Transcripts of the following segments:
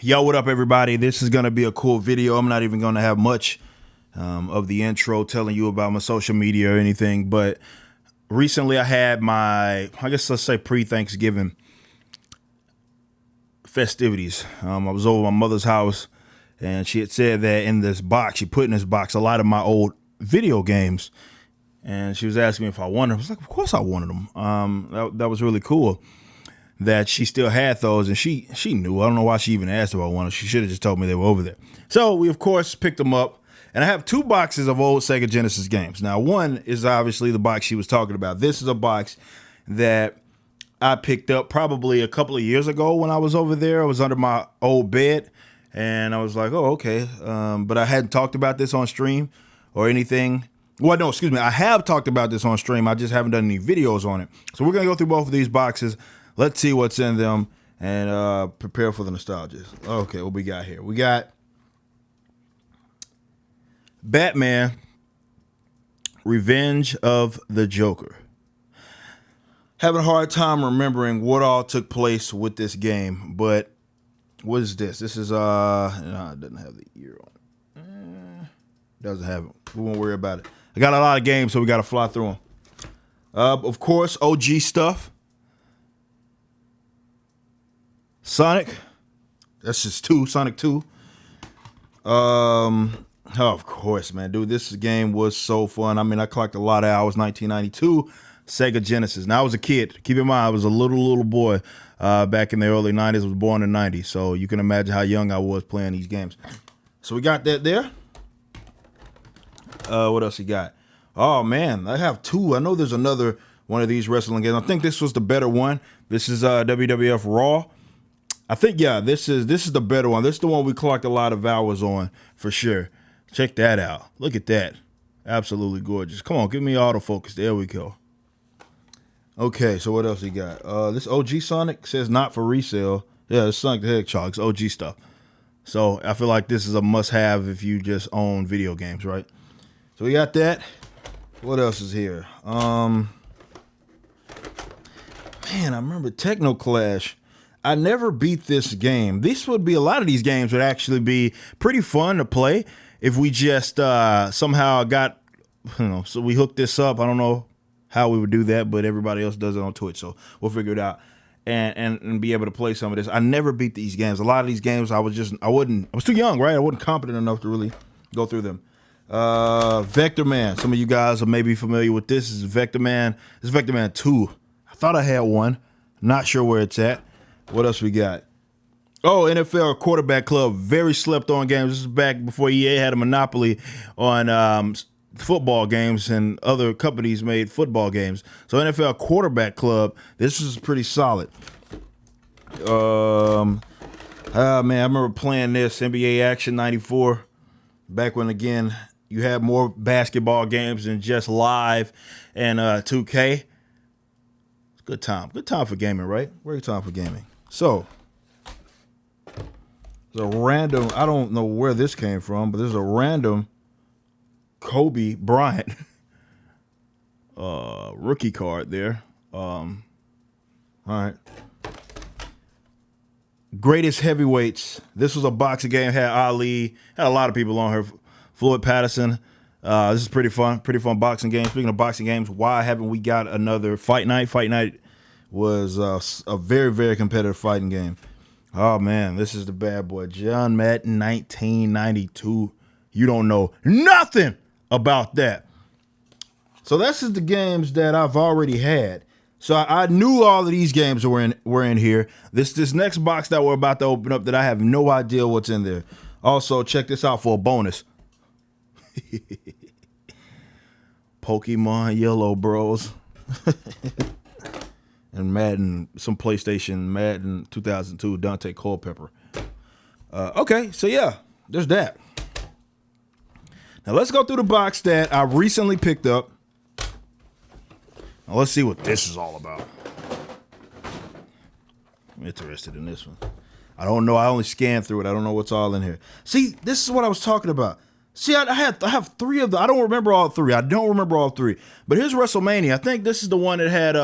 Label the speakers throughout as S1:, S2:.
S1: Yo, what up, everybody? This is going to be a cool video. I'm not even going to have much of the intro telling you about my social media or anything, but recently I had my, I guess let's say pre-Thanksgiving festivities. I was over at my mother's house, and she had said that in this box, she put in this box a lot of my old video games, and she was asking me if I wanted them. I was like, of course I wanted them. That was really cool that she still had those, and she knew. I don't know why she even asked if I wanted them. She should have just told me they were over there. So we, of course, picked them up, and I have two boxes of old Sega Genesis games. Now, one is obviously the box she was talking about. This is a box that I picked up probably a couple of years ago when I was over there. I was under my old bed, and I was like, oh, okay. But I hadn't talked about this on stream or anything. Well, no, excuse me. I have talked about this on stream. I just haven't done any videos on it. So we're going to go through both of these boxes. Let's see what's in them and prepare for the nostalgia. Okay, what we got here? We got Batman, Revenge of the Joker. Having a hard time remembering what all took place with this game, but what is this? This is, no, it doesn't have the year on it. Doesn't have it. We won't worry about it. I got a lot of games, so we got to fly through them. Of course, OG stuff. Sonic, that's just Sonic 2. Oh, of course, man, dude, this game was so fun. I mean, I clocked a lot of hours. 1992, Sega Genesis. Now, I was a kid. Keep in mind, I was a little boy back in the early 90s. I was born in 90, so you can imagine how young I was playing these games. So we got that there. What else you got? Oh, man, I have two. I know there's another one of these wrestling games. I think this was the better one. This is Wwf Raw. I think, yeah, this is the better one. This is the one we clocked a lot of hours on for sure. Check that out. Look at that. Absolutely gorgeous. Come on, give me autofocus. There we go. Okay, so what else you got? This OG Sonic says not for resale. Yeah, it's Sonic the Hedgehog. It's OG stuff. So I feel like this is a must-have if you just own video games, right? So we got that. What else is here? Man, I remember Techno Clash. I never beat this game. This would be, a lot of these games would actually be pretty fun to play if we just somehow got, so we hooked this up. I don't know how we would do that, but everybody else does it on Twitch, so we'll figure it out and be able to play some of this. I never beat these games. A lot of these games, I was too young, right? I wasn't competent enough to really go through them. Vectorman. Some of you guys are maybe familiar with this. This is Vectorman. This is Vectorman 2. I thought I had one. Not sure where it's at. What else we got? Oh, NFL Quarterback Club. Very slept on games. This is back before EA had a monopoly on football games, and other companies made football games. So NFL Quarterback Club, this is pretty solid. Man, I remember playing this, NBA Action 94, back when, again, you had more basketball games than just live and 2K. Good time. Good time for gaming, right? Great time for gaming. So, there's a random, I don't know where this came from, but there's a random Kobe Bryant rookie card there. All right. Greatest heavyweights. This was a boxing game. Had Ali. Had a lot of people on here. Floyd Patterson. This is pretty fun. Pretty fun boxing game. Speaking of boxing games, why haven't we got another Fight Night? Fight Night was a very, very competitive fighting game. Oh, man, this is the bad boy. John Madden, 1992. You don't know nothing about that. So this is the games that I've already had. So I knew all of these games were in here. This next box that we're about to open up that I have no idea what's in there. Also, check this out for a bonus. Pokemon Yellow Bros. And Madden, some PlayStation, Madden 2002, Dante Culpepper. Okay, so yeah, there's that. Now let's go through the box that I recently picked up. Now let's see what this is all about. I'm interested in this one. I don't know. I only scanned through it. I don't know what's all in here. See, this is what I was talking about. See, I have three of them. I don't remember all three. But here's WrestleMania. I think this is the one that had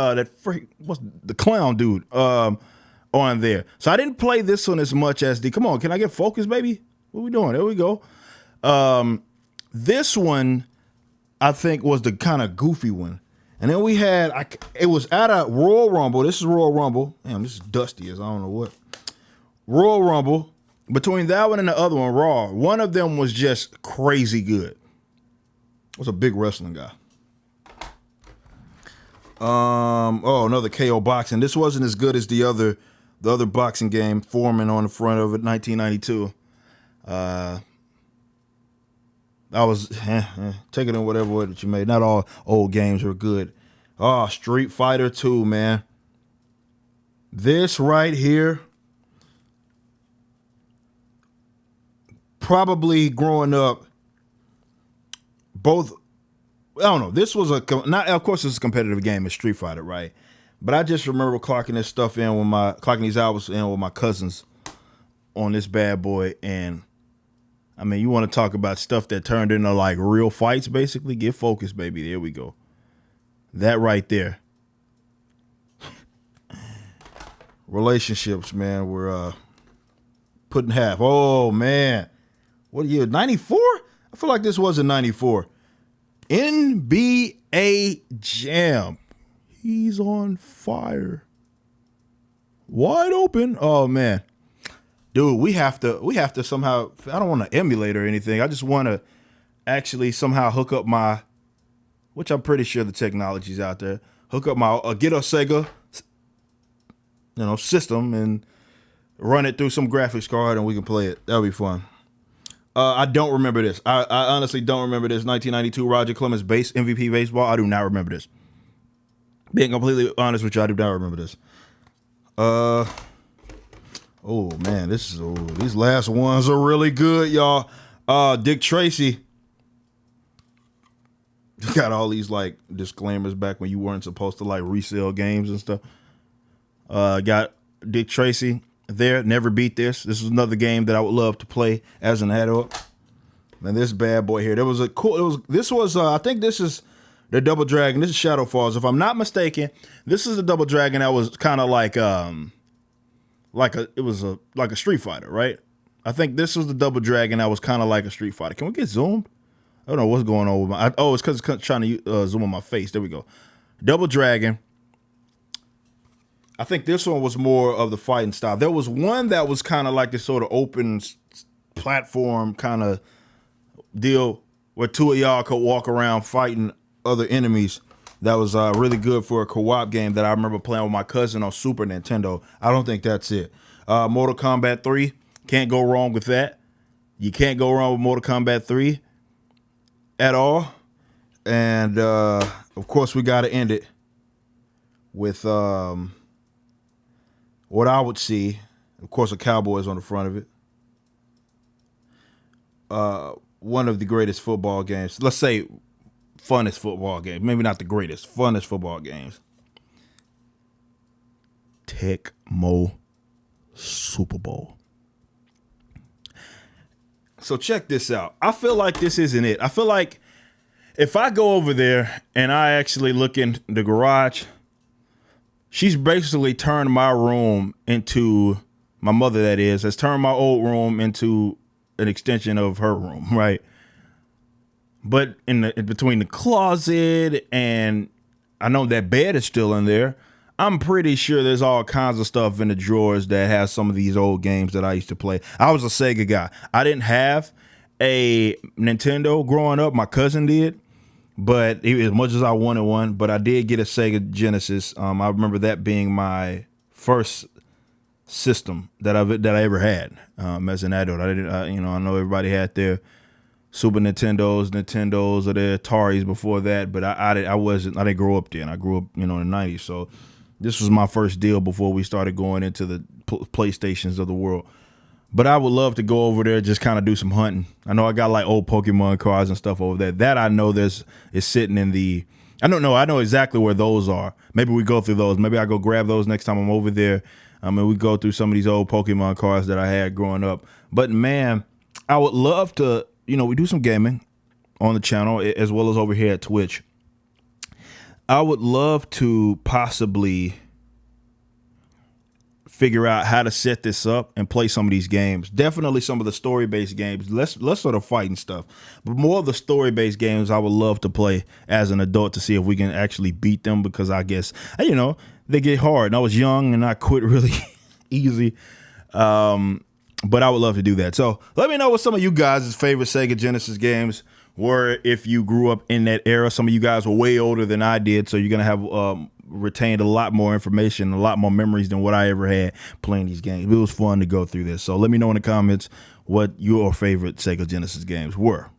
S1: what's the clown dude? on there. So I didn't play this one as much as come on, can I get focused, baby? What we doing? There we go. This one, I think, was the kind of goofy one. And then we had, it was at a Royal Rumble. This is Royal Rumble. Damn, this is dusty as I don't know what. Royal Rumble. Between that one and the other one, Raw, one of them was just crazy good. I was a big wrestling guy. Another KO boxing. This wasn't as good as the other boxing game, Foreman on the front of it, 1992. I was taking in whatever way that you made. Not all old games were good. Oh, Street Fighter 2, man. This right here, probably growing up, both, I don't know, this was of course it's a competitive game, it's Street Fighter, right? But I just remember clocking these albums in with my cousins on this bad boy, and I mean, you want to talk about stuff that turned into like real fights, basically? Get focused, baby. There we go. That right there. Relationships, man, were put in half. Oh, man. What year? 94? I feel like this was in 94. NBA Jam. He's on fire. Wide open. Oh, man. Dude, we have to somehow, I don't want to emulate or anything. I just want to actually somehow hook up which I'm pretty sure the technology's out there, hook up get a Sega, system and run it through some graphics card and we can play it. That'll be fun. I don't remember this. I honestly don't remember this. 1992 Roger Clemens MVP baseball. I do not remember this. Being completely honest with you, I do not remember this. Oh man, these last ones are really good, y'all. Dick Tracy got all these like disclaimers back when you weren't supposed to like resell games and stuff. Got Dick Tracy there. Never beat this. This is another game that I would love to play as an adult. And this bad boy here, I think this is the Double Dragon. This is Shadow Falls. If I'm not mistaken, this is a Double Dragon that was kind of like a Street Fighter, right? I think this was the Double Dragon that was kind of like a Street Fighter. Can we get zoomed? I don't know what's going on with it's because it's trying to zoom on my face. There we go. Double Dragon. I think this one was more of the fighting style. There was one that was kind of like this sort of open platform kind of deal where two of y'all could walk around fighting other enemies. That was really good for a co-op game that I remember playing with my cousin on Super Nintendo. I don't think that's it. Mortal Kombat 3, can't go wrong with that. You can't go wrong with Mortal Kombat 3 at all. And, of course, we got to end it with what I would see. Of course, the Cowboys on the front of it. One of the greatest football games. Let's say funnest football game. Maybe not the greatest. Funnest football games. Tecmo Super Bowl. So check this out. I feel like this isn't it. I feel like if I go over there and I actually look in the garage, she's basically turned my room into, my mother that is, has turned my old room into an extension of her room, right? But in between the closet and I know that bed is still in there, I'm pretty sure there's all kinds of stuff in the drawers that has some of these old games that I used to play. I was a Sega guy. I didn't have a Nintendo growing up. My cousin did, but as much as I wanted one, but I did get a Sega Genesis. I remember that being my first system that I ever had as an adult. I know everybody had their Super Nintendos or their Ataris before that, but I didn't grow up then. I grew up, in the 90s. So this was my first deal before we started going into the PlayStations of the world. But I would love to go over there, just kind of do some hunting. I know I got like old Pokemon cards and stuff over there. That I know is sitting in the, I don't know. I know exactly where those are. Maybe we go through those. Maybe I go grab those next time I'm over there. We go through some of these old Pokemon cards that I had growing up. But man, I would love to, we do some gaming on the channel as well as over here at Twitch. I would love to possibly figure out how to set this up and play some of these games. Definitely some of the story-based games, less sort of fighting stuff, but more of the story-based games I would love to play as an adult to see if we can actually beat them, because I guess, you know, they get hard. And I was young and I quit really easy. But I would love to do that. So let me know what some of you guys' favorite Sega Genesis games were if you grew up in that era. Some of you guys were way older than I did, so you're going to have retained a lot more information, a lot more memories than what I ever had playing these games. It was fun to go through this. So let me know in the comments what your favorite Sega Genesis games were.